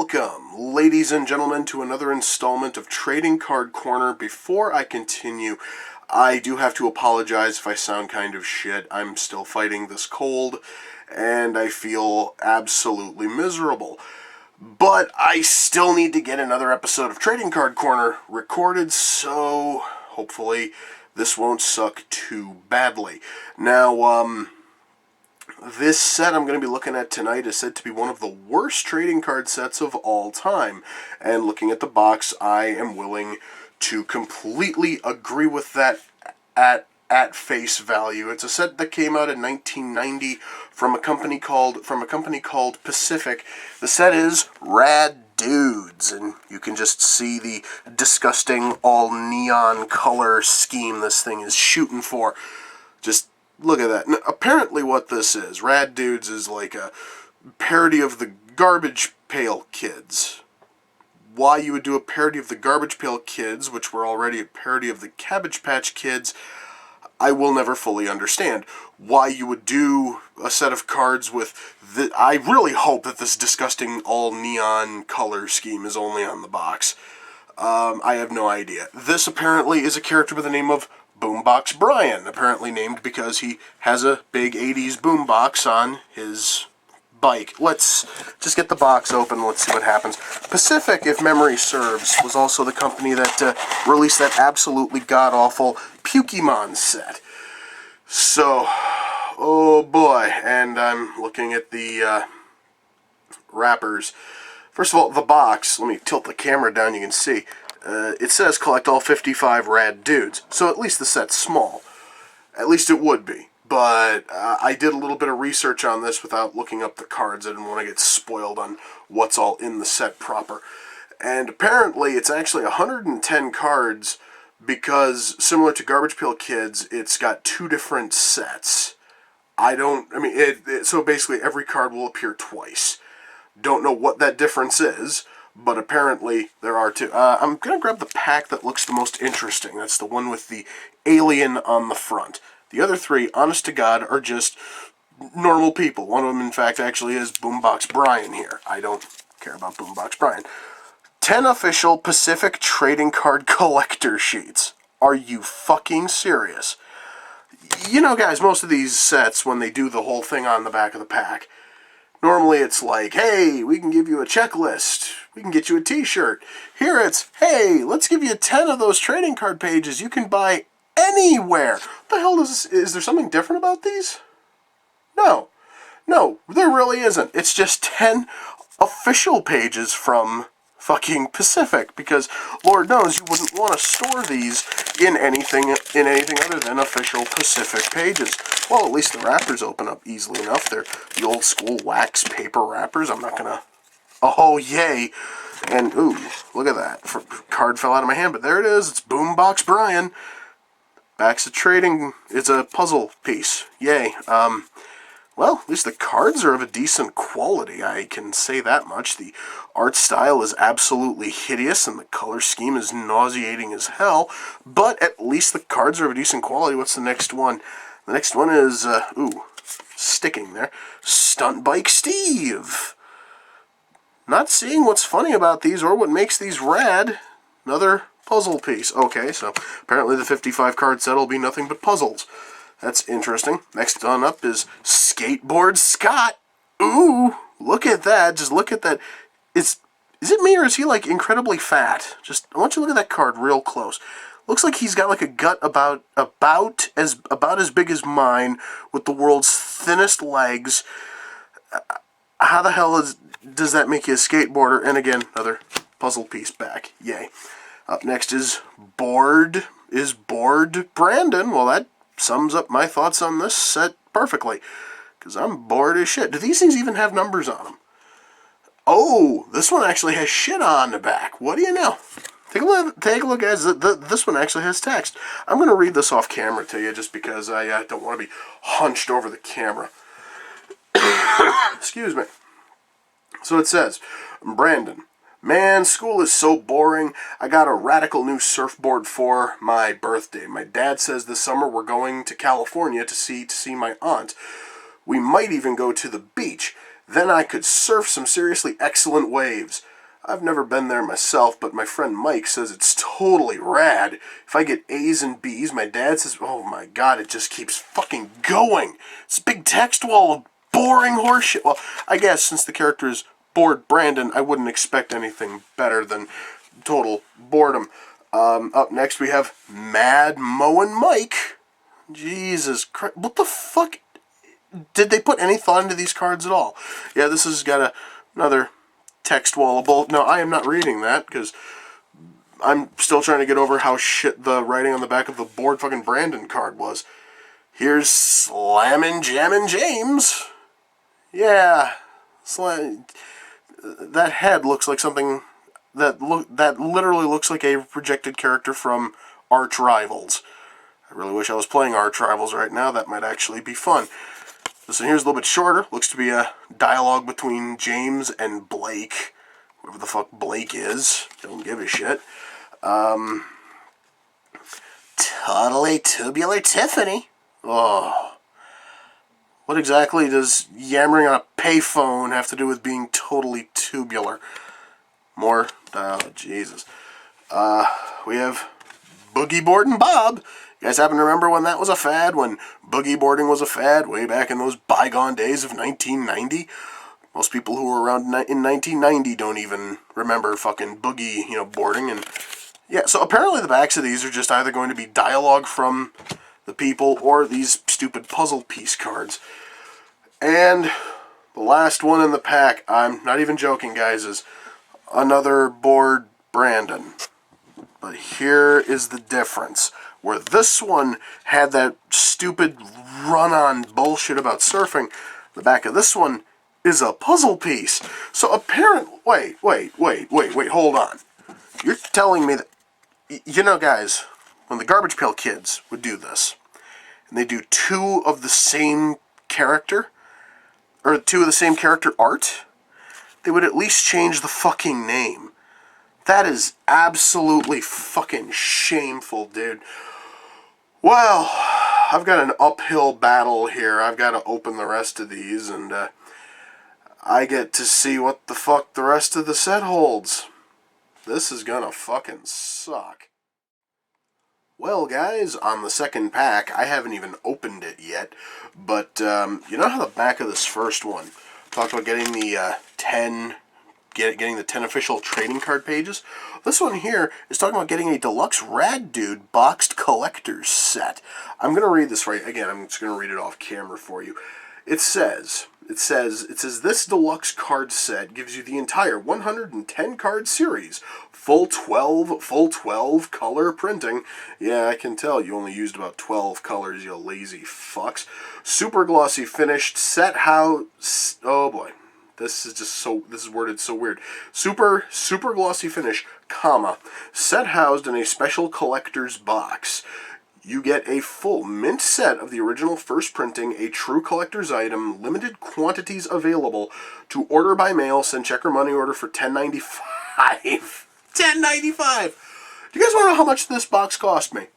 Welcome, ladies and gentlemen, to another installment of Trading Card Corner. Before I continue, I do have to apologize if I sound kind of shit. I'm still fighting this cold, and I feel absolutely miserable. But I still need to get another episode of Trading Card Corner recorded, so hopefully this won't suck too badly. Now, this set I'm going to be looking at tonight is said to be one of the worst trading card sets of all time. And looking at the box, I am willing to completely agree with that at face value. It's a set that came out in 1990 from a company called Pacific. The set is Rad Dudes, and you can just see the disgusting all neon color scheme this thing is shooting for. Just look at that. Now, apparently what this is, Rad Dudes, is like a parody of the Garbage Pail Kids. Why you would do a parody of the Garbage Pail Kids, which were already a parody of the Cabbage Patch Kids, I will never fully understand. Why you would do a set of cards with I really hope that this disgusting all neon color scheme is only on the box. I have no idea. This apparently is a character by the name of Boombox Brian, apparently named because he has a big 80s boombox on his bike. Let's just get the box open, let's see what happens. Pacific, if memory serves, was also the company that released that absolutely god-awful Pukey-Mon set. So, oh boy, and I'm looking at the wrappers. First of all, the box, let me tilt the camera down, you can see. It says collect all 55 Rad Dudes, so at least the set's small. At least it would be. But I did a little bit of research on this without looking up the cards. I didn't want to get spoiled on what's all in the set proper. And apparently it's actually 110 cards because, similar to Garbage Pail Kids, it's got two different sets. So basically every card will appear twice. Don't know what that difference is, but apparently there are two. I'm going to grab the pack that looks the most interesting. That's the one with the alien on the front. The other three, honest to God, are just normal people. One of them, in fact, actually is Boombox Brian here. I don't care about Boombox Brian. 10 official Pacific trading card collector sheets. Are you fucking serious? You know, guys, most of these sets, when they do the whole thing on the back of the pack, normally it's like, hey, we can give you a checklist. We can get you a t-shirt. Here it's, hey, let's give you 10 of those trading card pages you can buy anywhere. What the hell is there something different about these? No, there really isn't. It's just 10 official pages from fucking Pacific, because Lord knows you wouldn't want to store these in anything other than official Pacific pages. Well, at least the wrappers open up easily enough. They're the old school wax paper wrappers. I'm not gonna... Oh, yay. And, ooh, look at that. Card fell out of my hand, but there it is. It's Boombox Brian. Back's a trading... It's a puzzle piece. Yay. Well, at least the cards are of a decent quality, I can say that much. The art style is absolutely hideous, and the color scheme is nauseating as hell, but at least the cards are of a decent quality. What's the next one? The next one is, sticking there, Stunt Bike Steve. Not seeing what's funny about these or what makes these rad. Another puzzle piece. Okay, so apparently the 55 card set will be nothing but puzzles. That's interesting. Next on up is Skateboard Scott. Ooh, look at that. Just look at that. Is it me or is he like incredibly fat? Just, I want you to look at that card real close. Looks like he's got like a gut about as big as mine, with the world's thinnest legs. How the hell does that make you a skateboarder? And again, another puzzle piece back. Yay. Up next is Bored Brandon. Well, that sums up my thoughts on this set perfectly, because I'm bored as shit. Do these things even have numbers on them? Oh, this one actually has shit on the back. What do you know? Take a look, guys. This one actually has text. I'm going to read this off camera to you just because I don't want to be hunched over the camera. Excuse me. So it says, Brandon, man, school is so boring. I got a radical new surfboard for my birthday. My dad says this summer we're going to California to see my aunt. We might even go to the beach. Then I could surf some seriously excellent waves. I've never been there myself, but my friend Mike says it's totally rad. If I get A's and B's, my dad says, oh my god, it just keeps fucking going. It's a big text wall of boring horseshit. Well, I guess since the character is bored Brandon, I wouldn't expect anything better than total boredom. Up next we have Mad Moen Mike. Jesus Christ. What the fuck? Did they put any thought into these cards at all? Yeah, this has got another text wallable. No, I am not reading that because I'm still trying to get over how shit the writing on the back of the bored fucking Brandon card was. Here's Slammin' Jammin' James. Yeah, that head looks like something that literally looks like a projected character from Arch Rivals. I really wish I was playing Arch Rivals right now. That might actually be fun. This one here's a little bit shorter. Looks to be a dialogue between James and Blake. Whoever the fuck Blake is. Don't give a shit. Totally Tubular Tiffany. Oh. What exactly does yammering on a payphone have to do with being totally tubular? More? Oh, Jesus. We have Boogie Boarding Bob. You guys happen to remember when that was a fad? When boogie boarding was a fad way back in those bygone days of 1990? Most people who were around in 1990 don't even remember fucking boogie, boarding. And yeah, so apparently the backs of these are just either going to be dialogue from the people or these stupid puzzle piece cards. And the last one in the pack, I'm not even joking, guys, is another bored Brandon. But here is the difference. Where this one had that stupid run-on bullshit about surfing, the back of this one is a puzzle piece. So apparently, wait, hold on. You're telling me that, guys, when the Garbage Pail Kids would do this, and they do two of the same character art, they would at least change the fucking name. That is absolutely fucking shameful, dude. Well, I've got an uphill battle here. I've got to open the rest of these, and I get to see what the fuck the rest of the set holds. This is gonna fucking suck. Well, guys, on the second pack, I haven't even opened it yet, but you know how the back of this first one talked about getting the 10 official trading card pages? This one here is talking about getting a deluxe Rad Dude boxed collector's set. I'm going to read this right again. I'm just going to read it off camera for you. It says this deluxe card set gives you the entire 110 card series, full 12 color printing. Yeah, I can tell you only used about 12 colors, you lazy fucks. Super glossy finished set house. Oh boy. This is worded so weird. Super glossy finish, comma, set housed in a special collector's box. You get a full mint set of the original first printing, a true collector's item, limited quantities available. To order by mail, send check or money order for $10.95. $10.95. Do you guys want to know how much this box cost me?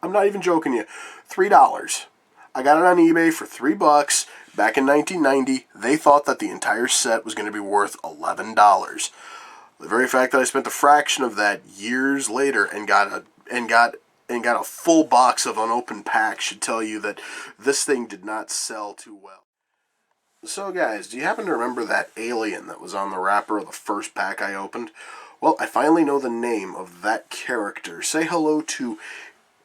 I'm not even joking you. $3. I got it on eBay for $3. Back in 1990, they thought that the entire set was going to be worth $11. The very fact that I spent a fraction of that years later and got a full box of unopened packs should tell you that this thing did not sell too well. So guys, do you happen to remember that alien that was on the wrapper of the first pack I opened? Well, I finally know the name of that character. Say hello to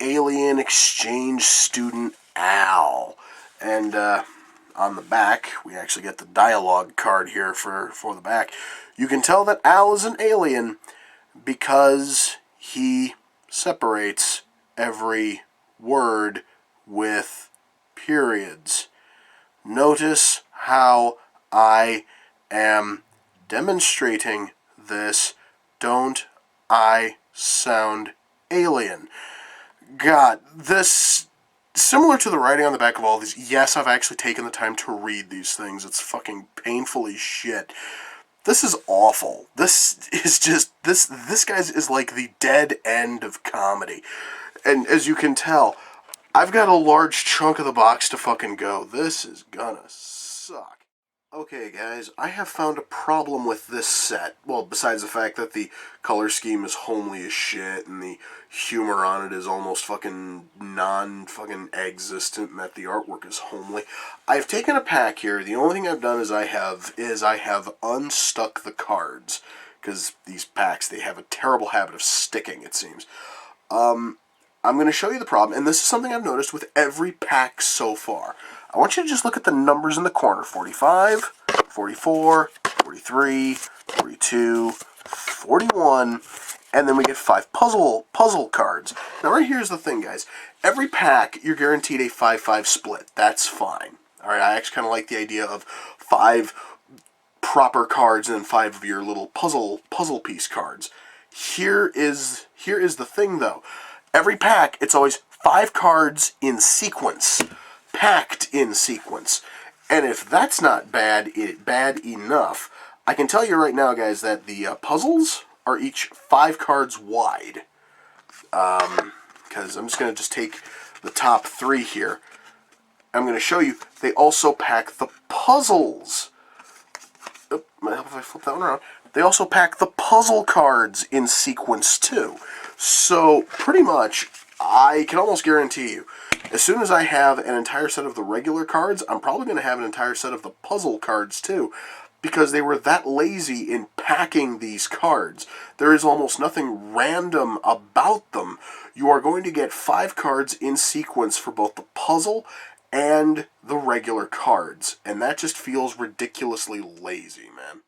Alien Exchange Student Al. And on the back, we actually get the dialogue card here for the back. You can tell that Al is an alien because he separates every word with periods. Notice how I am demonstrating this. Don't I sound alien? God, this, similar to the writing on the back of all these, yes, I've actually taken the time to read these things. It's fucking painfully shit. This is awful. This is just, this guys is like the dead end of comedy. And as you can tell, I've got a large chunk of the box to fucking go. This is gonna suck. Okay guys, I have found a problem with this set. Well, besides the fact that the color scheme is homely as shit and the humor on it is almost fucking non-fucking existent and that the artwork is homely. I've taken a pack here. The only thing I've done is I have unstuck the cards. Because these packs, they have a terrible habit of sticking, it seems. I'm going to show you the problem, and this is something I've noticed with every pack so far. I want you to just look at the numbers in the corner. 45, 44, 43, 42, 41, and then we get 5 puzzle cards. Now right here's the thing, guys. Every pack, you're guaranteed a 5-5 split. That's fine. Alright, I actually kind of like the idea of 5 proper cards and then 5 of your little puzzle piece cards. Here is the thing, though. Every pack, it's always 5 cards in sequence, packed in sequence. And if that's not bad enough, I can tell you right now, guys, that the puzzles are each 5 cards wide. Because I'm just going to take the top 3 here. I'm going to show you, they also pack the puzzles. Oh, might help if I flip that one around. They also pack the puzzle cards in sequence, too. So, pretty much, I can almost guarantee you, as soon as I have an entire set of the regular cards, I'm probably going to have an entire set of the puzzle cards, too, because they were that lazy in packing these cards. There is almost nothing random about them. You are going to get 5 cards in sequence for both the puzzle and the regular cards, and that just feels ridiculously lazy, man.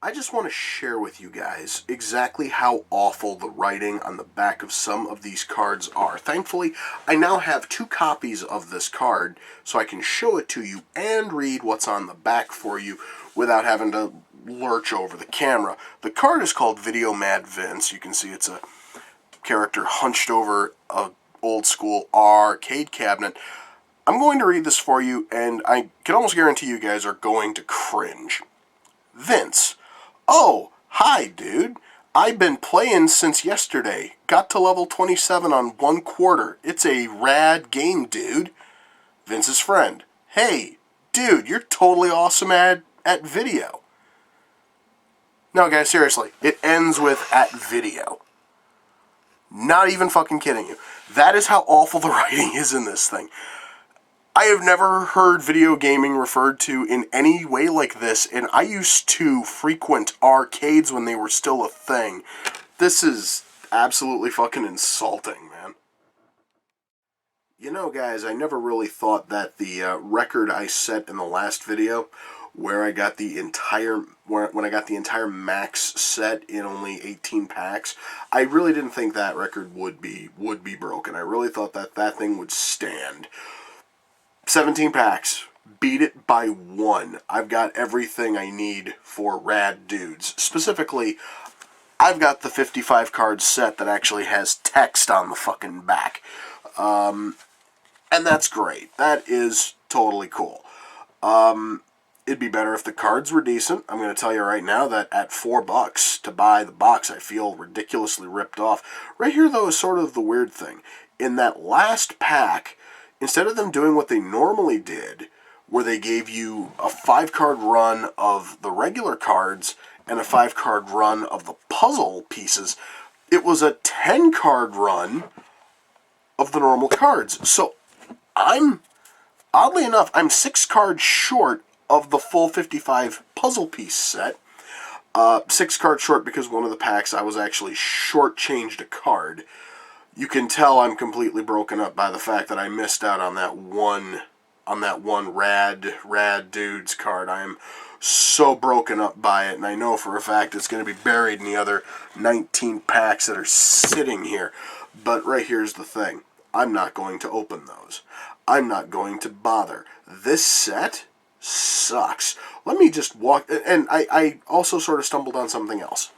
I just want to share with you guys exactly how awful the writing on the back of some of these cards are. Thankfully, I now have 2 copies of this card, so I can show it to you and read what's on the back for you without having to lurch over the camera. The card is called Video Mad Vince. You can see it's a character hunched over a old school arcade cabinet. I'm going to read this for you, and I can almost guarantee you guys are going to cringe. Vince. Oh, hi, dude. I've been playing since yesterday. Got to level 27 on 1 quarter. It's a rad game, dude. Vince's friend. Hey, dude, you're totally awesome at video. No, guys, seriously. It ends with at video. Not even fucking kidding you. That is how awful the writing is in this thing. I have never heard video gaming referred to in any way like this, and I used to frequent arcades when they were still a thing. This is absolutely fucking insulting, man. You know, guys, I never really thought that the record I set in the last video, where I got the entire, when I got the entire max set in only 18 packs, I really didn't think that record would be broken. I really thought that that thing would stand. 17 packs. Beat it by 1. I've got everything I need for rad dudes. Specifically, I've got the 55 card set that actually has text on the fucking back. And that's great. That is totally cool. It'd be better if the cards were decent. I'm going to tell you right now that at $4 to buy the box, I feel ridiculously ripped off. Right here, though, is sort of the weird thing. In that last pack, instead of them doing what they normally did, where they gave you a 5-card run of the regular cards and a 5-card run of the puzzle pieces, it was a 10-card run of the normal cards. So oddly enough, I'm 6 cards short of the full 55 puzzle piece set. 6 cards short because one of the packs I was actually shortchanged a card. You can tell I'm completely broken up by the fact that I missed out on that one rad dudes card. I am so broken up by it, and I know for a fact it's going to be buried in the other 19 packs that are sitting here. But right here's the thing. I'm not going to open those. I'm not going to bother. This set sucks. Let me just walk, and I also sort of stumbled on something else.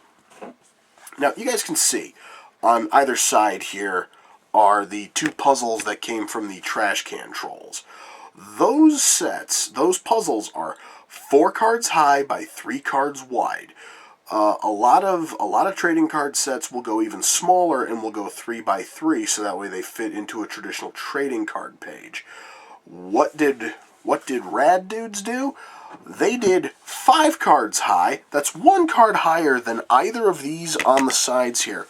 Now, you guys can see on either side here are the 2 puzzles that came from the trash can trolls. Those sets, those puzzles are 4 cards high by 3 cards wide. A lot of trading card sets will go even smaller and will go 3 by 3, so that way they fit into a traditional trading card page. What did What did Rad Dudes do? They did 5 cards high. That's 1 card higher than either of these on the sides here,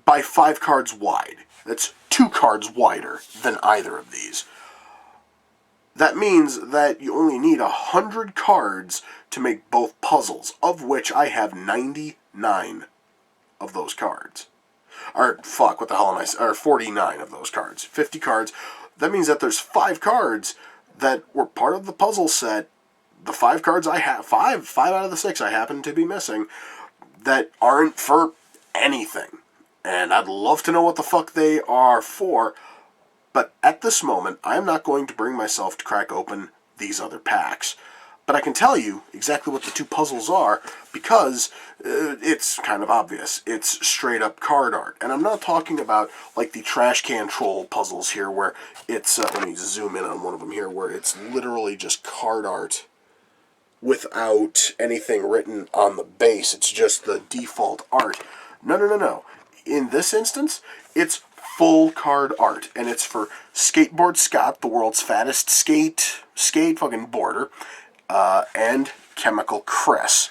by 5 cards wide. That's 2 cards wider than either of these. That means that you only need 100 cards to make both puzzles, of which I have 99 of those cards. Or, fuck, what the hell am I saying? Or 49 of those cards. 50 cards. That means that there's 5 cards that were part of the puzzle set. The 5 cards I have, 5 out of the 6 I happen to be missing, that aren't for anything. And I'd love to know what the fuck they are for, but at this moment, I am not going to bring myself to crack open these other packs. But I can tell you exactly what the 2 puzzles are, because it's kind of obvious. It's straight up card art. And I'm not talking about like the trash can troll puzzles here, where it's, let me zoom in on one of them here, where it's literally just card art without anything written on the base. It's just the default art. No. In this instance, it's full card art, and it's for Skateboard Scott, the world's fattest skate fucking boarder, and Chemical Chris.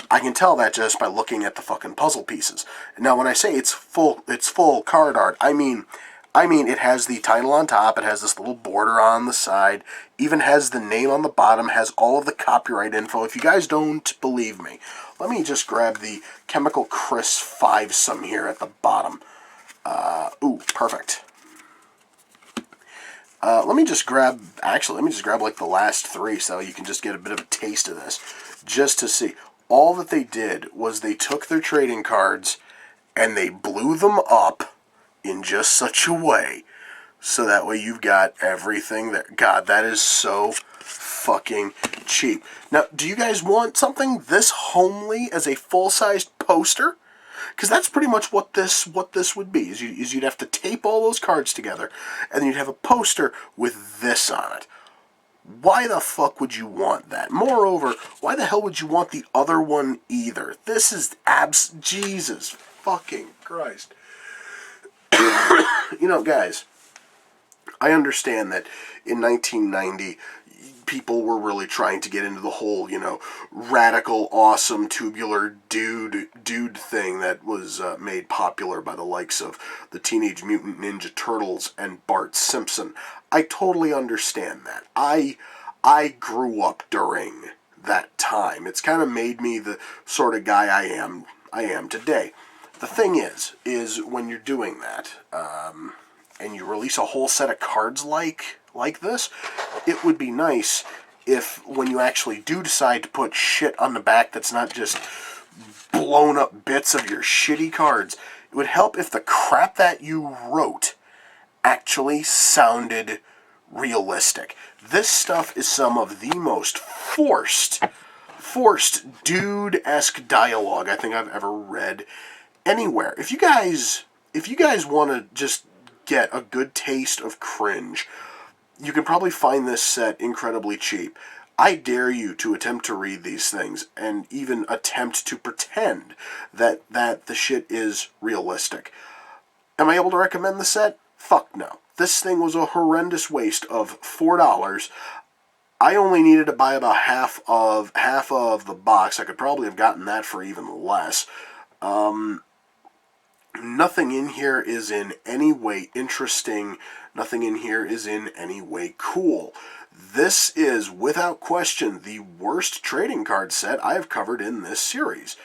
I can tell that just by looking at the fucking puzzle pieces. Now, when I say it's full card art, I mean it has the title on top, it has this little border on the side, even has the name on the bottom, has all of the copyright info. If you guys don't believe me, let me just grab the Chemical Chris 5-some here at the bottom. Ooh, perfect. Let me just grab like the last 3 so you can just get a bit of a taste of this, just to see. All that they did was they took their trading cards and they blew them up in just such a way so that way you've got everything that... God, that is so fucking cheap. Now, do you guys want something this homely as a full-sized poster? Because that's pretty much what this would be. Is you'd have to tape all those cards together, and then you'd have a poster with this on it. Why the fuck would you want that? Moreover, why the hell would you want the other one either? This is Jesus fucking Christ. You know, guys, I understand that in 1990, people were really trying to get into the whole, radical, awesome, tubular dude thing that was made popular by the likes of the Teenage Mutant Ninja Turtles and Bart Simpson. I totally understand that. I grew up during that time. It's kind of made me the sort of guy I am today. The thing is when you're doing that, and you release a whole set of cards like this, it would be nice if when you actually do decide to put shit on the back that's not just blown up bits of your shitty cards, it would help if the crap that you wrote actually sounded realistic. This stuff is some of the most forced dude-esque dialogue I think I've ever read anywhere. If you guys want to just get a good taste of cringe, you can probably find this set incredibly cheap. I dare you to attempt to read these things and even attempt to pretend that the shit is realistic. Am I able to recommend the set? Fuck no. This thing was a horrendous waste of $4. I only needed to buy about half of the box. I could probably have gotten that for even less. Nothing in here is in any way interesting. Nothing in here is in any way cool. This is, without question, the worst trading card set I have covered in this series.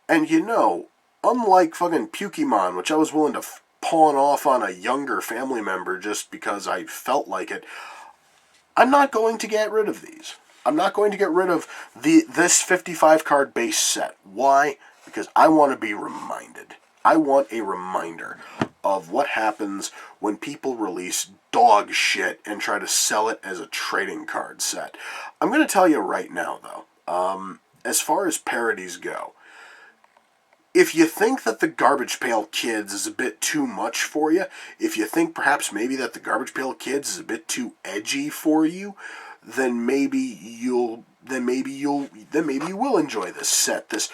And unlike fucking Pukey-Mon, which I was willing to pawn off on a younger family member just because I felt like it, I'm not going to get rid of these. I'm not going to get rid of this 55 card base set. Why? Because I want to be reminded. I want a reminder of what happens when people release dog shit and try to sell it as a trading card set. I'm going to tell you right now, though, as far as parodies go, if you think that the Garbage Pail Kids is a bit too much for you, if you think perhaps maybe that the Garbage Pail Kids is a bit too edgy for you, then maybe you will enjoy this set, this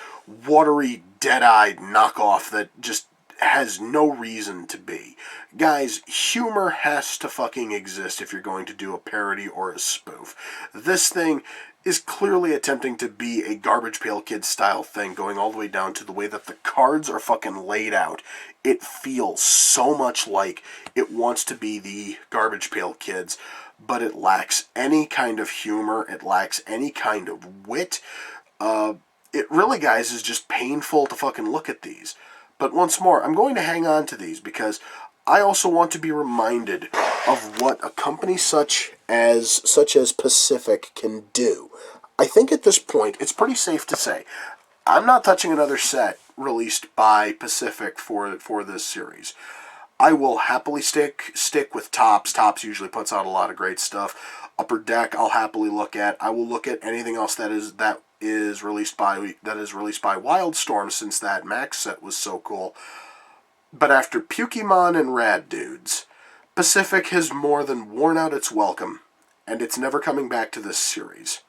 watery, dead-eyed knockoff that just has no reason to be. Guys, humor has to fucking exist if you're going to do a parody or a spoof. This thing is clearly attempting to be a Garbage Pail Kids style thing, going all the way down to the way that the cards are fucking laid out. It feels so much like it wants to be the Garbage Pail Kids, but it lacks any kind of humor. It lacks any kind of wit. It really, guys, is just painful to fucking look at these. But once more, I'm going to hang on to these because I also want to be reminded of what a company such as Pacific can do. I think at this point, it's pretty safe to say, I'm not touching another set released by Pacific for this series. I will happily stick with Tops. Tops usually puts out a lot of great stuff. Upper Deck, I'll happily look at. I will look at anything else that is released by Wildstorm, since that Max set was so cool. But after Pukey-Mon and Rad Dudes, Pacific has more than worn out its welcome, and it's never coming back to this series.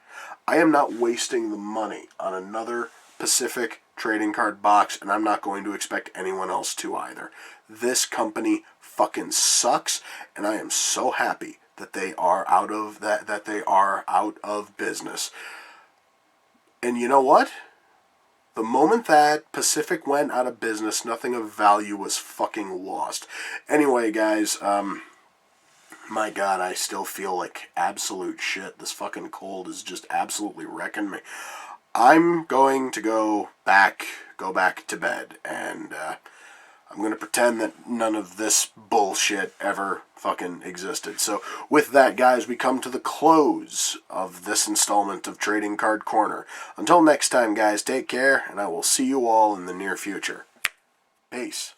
I am not wasting the money on another Pacific trading card box, and I'm not going to expect anyone else to either. This company fucking sucks, and I am so happy that they are out of business. And you know what? The moment that Pacific went out of business, nothing of value was fucking lost. Anyway, guys, my God, I still feel like absolute shit. This fucking cold is just absolutely wrecking me. I'm going to go back to bed, and I'm going to pretend that none of this bullshit ever fucking existed. So with that, guys, we come to the close of this installment of Trading Card Corner. Until next time, guys, take care, and I will see you all in the near future. Peace.